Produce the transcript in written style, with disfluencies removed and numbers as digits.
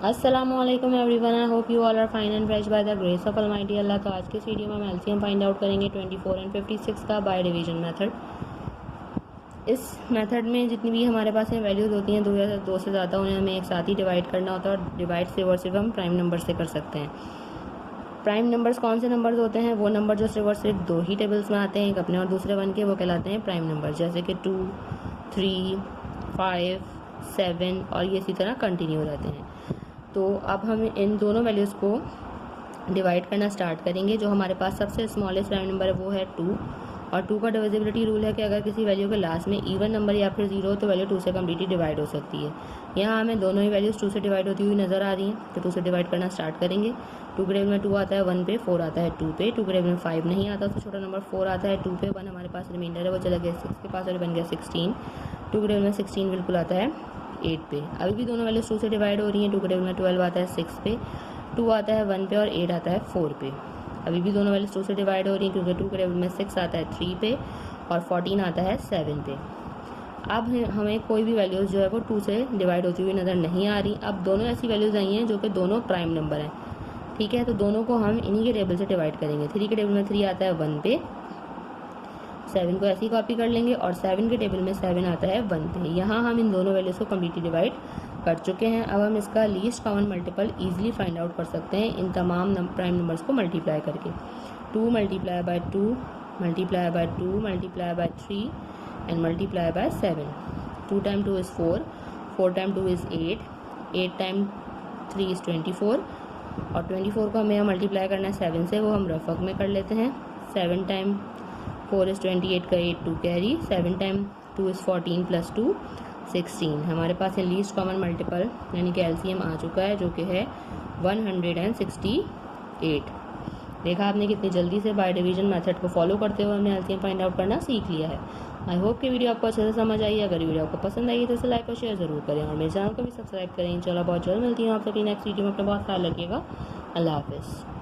अस्सलामुअलैकुम everyone, I hope you all are fine and fresh by the grace of almighty Allah. तो आज के इस वीडियो में हम एलसीएम फाइंड आउट करेंगे 24 एंड 56 का बाय डिवीजन मेथड। इस मेथड में जितनी भी हमारे पास में वैल्यूज़ होती हैं, दो या दो से ज़्यादा, उन्हें हमें एक साथ ही डिवाइड करना होता है और डिवाइड सिर्फ और सिर्फ हम प्राइम नंबर से कर सकते हैं। प्राइम नंबर्स कौन से नंबर्स होते हैं? वो नंबर जो सिर्फ और सिर्फ दो ही टेबल्स में आते हैं, एक अपने और दूसरे वन के, वो कहलाते हैं प्राइम नंबर, जैसे कि 2, 3, 5, 7 और ये इसी तरह कंटिन्यू रहते हैं। तो अब हम इन दोनों वैल्यूज़ को डिवाइड करना स्टार्ट करेंगे। जो हमारे पास सबसे स्मॉलेस्ट प्राइम नंबर है वो है 2, और 2 का डिविजिबिलिटी रूल है कि अगर किसी वैल्यू के लास्ट में इवन नंबर या फिर 0 हो तो वैल्यू 2 से कम्प्लीटली डिवाइड हो सकती है। यहाँ हमें दोनों ही वैल्यूज़ 2 से डिवाइड होती हुई नज़र आ रही हैं, तो 2 से डिवाइड करना स्टार्ट करेंगे। 2 के टेबल में 2 आता है 1 पे, 4 आता है 2 पे। 2 के टेबल में 5 नहीं आता, तो छोटा नंबर 4 आता है 2 पे। 1 हमारे पास रिमाइंडर है, वो चला गया 6 के पास और बन गया 16। 2 के टेबल में 16 बिल्कुल आता है 8 पे। अभी भी दोनों वैल्यूज 2 से डिवाइड हो रही हैं। 2 के टेबल में 12 आता है 6 पे, 2 आता है 1 पे और 8 आता है 4 पे। अभी भी दोनों वैल्यूज 2 से डिवाइड हो रही हैं, क्योंकि 2 के टेबल में 6 आता है 3 पे और 14 आता है 7 पे। अब हमें कोई भी वैल्यूज़ जो है वो 2 से डिवाइड होती हुई नज़र नहीं आ रही। अब दोनों ऐसी वैल्यूज़ आई हैं जो कि दोनों प्राइम नंबर हैं, ठीक है। तो दोनों को हम इन्हीं के टेबल से डिवाइड करेंगे। 3 के टेबल में 3 आता है 1 पे, 7 को ऐसे ही कॉपी कर लेंगे और 7 के टेबल में 7 आता है 1 पे। यहाँ हम इन दोनों वैल्यूज़ को कम्प्लीटली डिवाइड कर चुके हैं। अब हम इसका least common multiple easily find out कर सकते हैं इन तमाम प्राइम नंबर्स को मल्टीप्लाई करके। 2 multiply by 2 multiply by 2 multiply by 3 and multiply by 7। 2 time 2 is 4, 4 time 2 is 8, 8 time 3 is 24 और 24 को हमें यहाँ मल्टीप्लाई करना है 7 से, वो हम रफक में कर लेते हैं। 7 टाइम 4 इज़ 28 का 8 2 कैरी, 7 टाइम 2 इज़ 14 प्लस 2 16। हमारे पास ये लीस्ट कॉमन मल्टीपल यानी कि एलसीएम आ चुका है, जो कि है 168। देखा आपने कितनी जल्दी से बाय डिवीजन मेथड को फॉलो करते हुए हमने एलसीएम फाइंड आउट करना सीख लिया है। आई होप कि वीडियो आपको अच्छे से समझ आई है। अगर वीडियो आपको पसंद आई है तो इसे लाइक और शेयर ज़रूर करें और मेरे चैनल को भी सब्सक्राइब करें। चलो बहुत जल्द मिलती हूँ आप सभी नेक्स्ट वीडियो में। अपना बहुत ख्याल रखिएगा। अल्लाह हाफिज़।